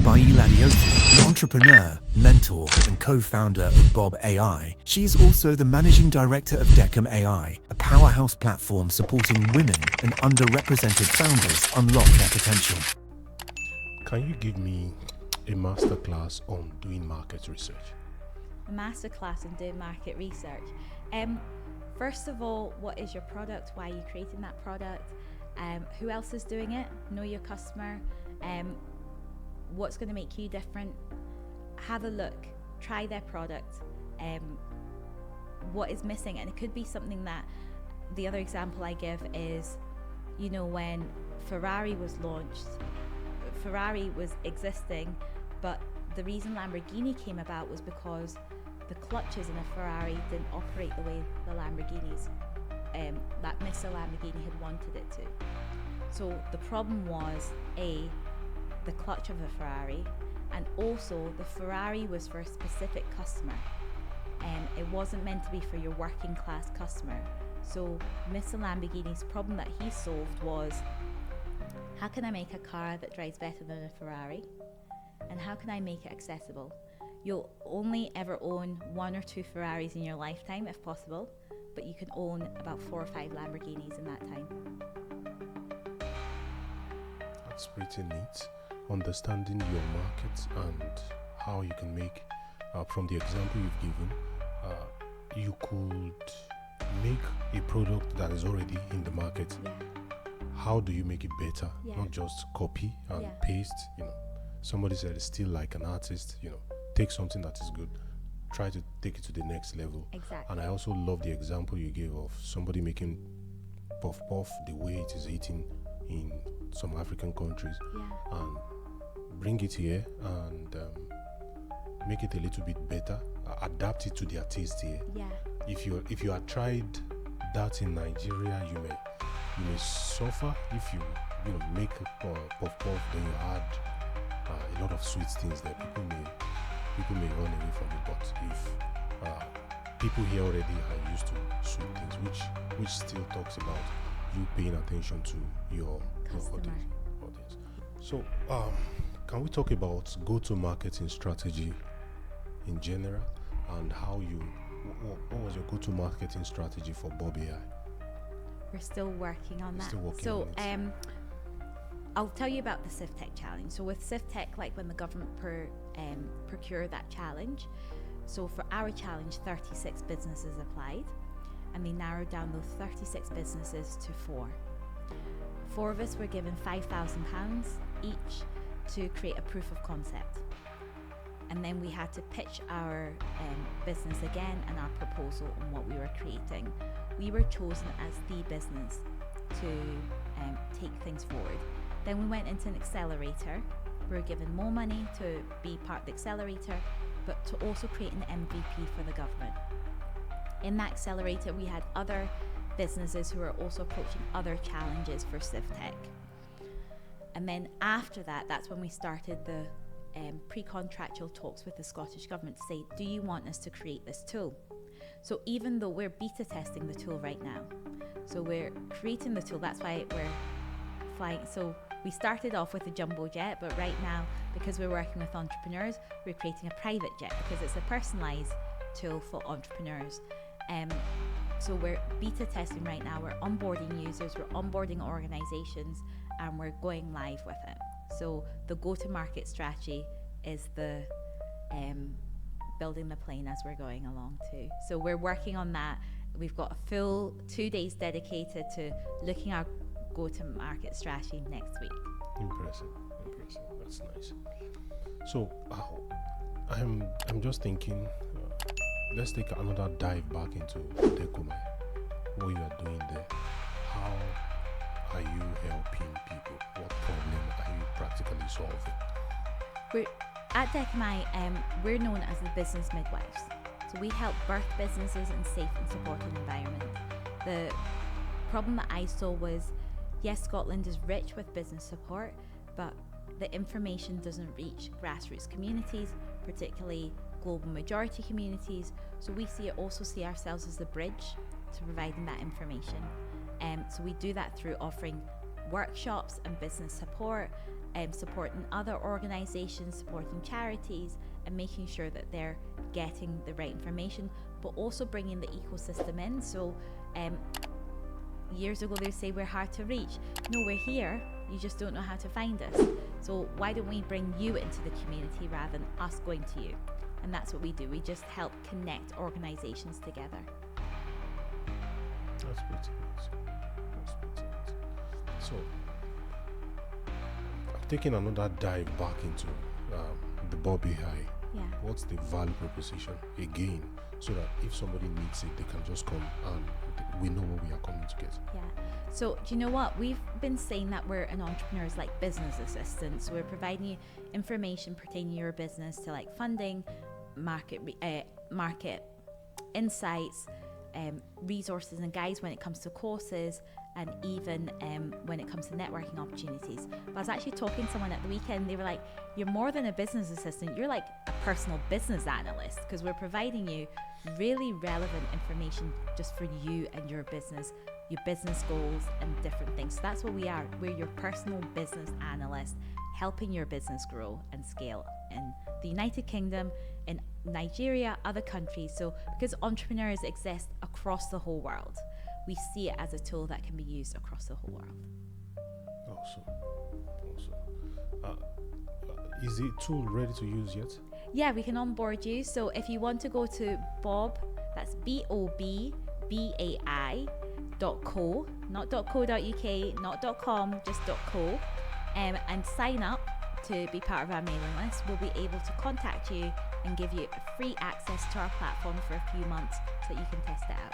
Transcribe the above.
by Iladiosi, an entrepreneur, mentor, and co-founder of Bob AI. She is also the managing director of Decam AI, a powerhouse platform supporting women and underrepresented founders unlock their potential. Can you give me a masterclass on doing market research? A masterclass on doing market research. First of all, what is your product? Why are you creating that product? Who else is doing it? Know your customer. What's going to make you different? Have a look. Try their product. What is missing? And it could be something that, the other example I give is, when Ferrari was launched, Ferrari was existing, but the reason Lamborghini came about was because the clutches in a Ferrari didn't operate the way the Lamborghinis, that Mr. Lamborghini had wanted it to. So the problem was, the clutch of a Ferrari, and also the Ferrari was for a specific customer. It wasn't meant to be for your working class customer. So Mr. Lamborghini's problem that he solved was, how can I make a car that drives better than a Ferrari? And how can I make it accessible? You'll only ever own 1 or 2 Ferraris in your lifetime, if possible, but you can own about 4 or 5 Lamborghinis in that time. That's pretty neat. Understanding your market and how you can make, from the example you've given, you could make a product that is already in the market. Yeah. How do you make it better? Yeah. Not just copy and Yeah. paste. Somebody said it's still like an artist. Take something that is good, try to take it to the next level. Exactly. And I also love the example you gave of somebody making puff puff the way it is eaten in some African countries, Yeah. and bring it here and make it a little bit better, adapt it to their taste here. Yeah. If you had tried that in Nigeria, you may suffer. If you make puff puff, then you add a lot of sweet things that people may run away from it. But if people here already are used to sweet things, which still talks about you paying attention to your audience. So can we talk about go-to-marketing strategy in general, and what was your go-to-marketing strategy for Bob AI? We're still working on that. Still working on it. I'll tell you about the CIF Tech challenge. So with CIF Tech, like when the government procured that challenge, so for our challenge, 36 businesses applied, and they narrowed down those 36 businesses to 4. 4 of us were given £5,000 each to create a proof of concept. And then we had to pitch our business again and our proposal on what we were creating. We were chosen as the business to take things forward. Then we went into an accelerator. We were given more money to be part of the accelerator, but to also create an MVP for the government. In that accelerator, we had other businesses who were also approaching other challenges for CIF Tech. And then after that, that's when we started the pre-contractual talks with the Scottish Government to say, do you want us to create this tool? So even though we're beta testing the tool right now, so we're creating the tool, that's why we're flying. So we started off with a jumbo jet, but right now, because we're working with entrepreneurs, we're creating a private jet because it's a personalized tool for entrepreneurs. So we're beta testing right now, we're onboarding users, we're onboarding organizations, and we're going live with it. So the go-to-market strategy is the building the plane as we're going along too. So we're working on that. We've got a full 2 days dedicated to looking at our go-to-market strategy next week. Impressive. That's nice. So I'm just thinking, let's take another dive back into Decam, what you are doing there. How are you helping people? What problem are you practically solving? At Decam, we're known as the business midwives. So we help birth businesses in safe and supported environment. The problem that I saw was, yes, Scotland is rich with business support, but the information doesn't reach grassroots communities, particularly global majority communities. So we also see ourselves as the bridge to providing that information. So we do that through offering workshops and business support supporting other organizations, supporting charities, and making sure that they're getting the right information, but also bringing the ecosystem in. So years ago they say we're hard to reach. No, we're here, you just don't know how to find us. So why don't we bring you into the community rather than us going to you? And that's what we do. We just help connect organizations together. That's pretty good. That's pretty good. So, taking another dive back into the Bob AI, Yeah. what's the value proposition again, so that if somebody needs it, they can just come and we know what we are coming to get? Yeah. So do you know what? We've been saying that we're an entrepreneur's like business assistant. So we're providing you information pertaining to your business, to like funding, market insights, resources and guides when it comes to courses, and even when it comes to networking opportunities. But I was actually talking to someone at the weekend, they were like, you're more than a business assistant, you're like a personal business analyst, because we're providing you really relevant information just for you and your business goals and different things. So that's what we are. We're your personal business analyst, helping your business grow and scale in the United Kingdom, in Nigeria, other countries. So because entrepreneurs exist across the whole world, we see it as a tool that can be used across the whole world. Awesome. Is the tool ready to use yet? Yeah, we can onboard you. So if you want to go to Bob, that's BOBBAI.co, not .co.uk, not .com, just .co, and sign up to be part of our mailing list. We'll be able to contact you and give you free access to our platform for a few months so that you can test it out.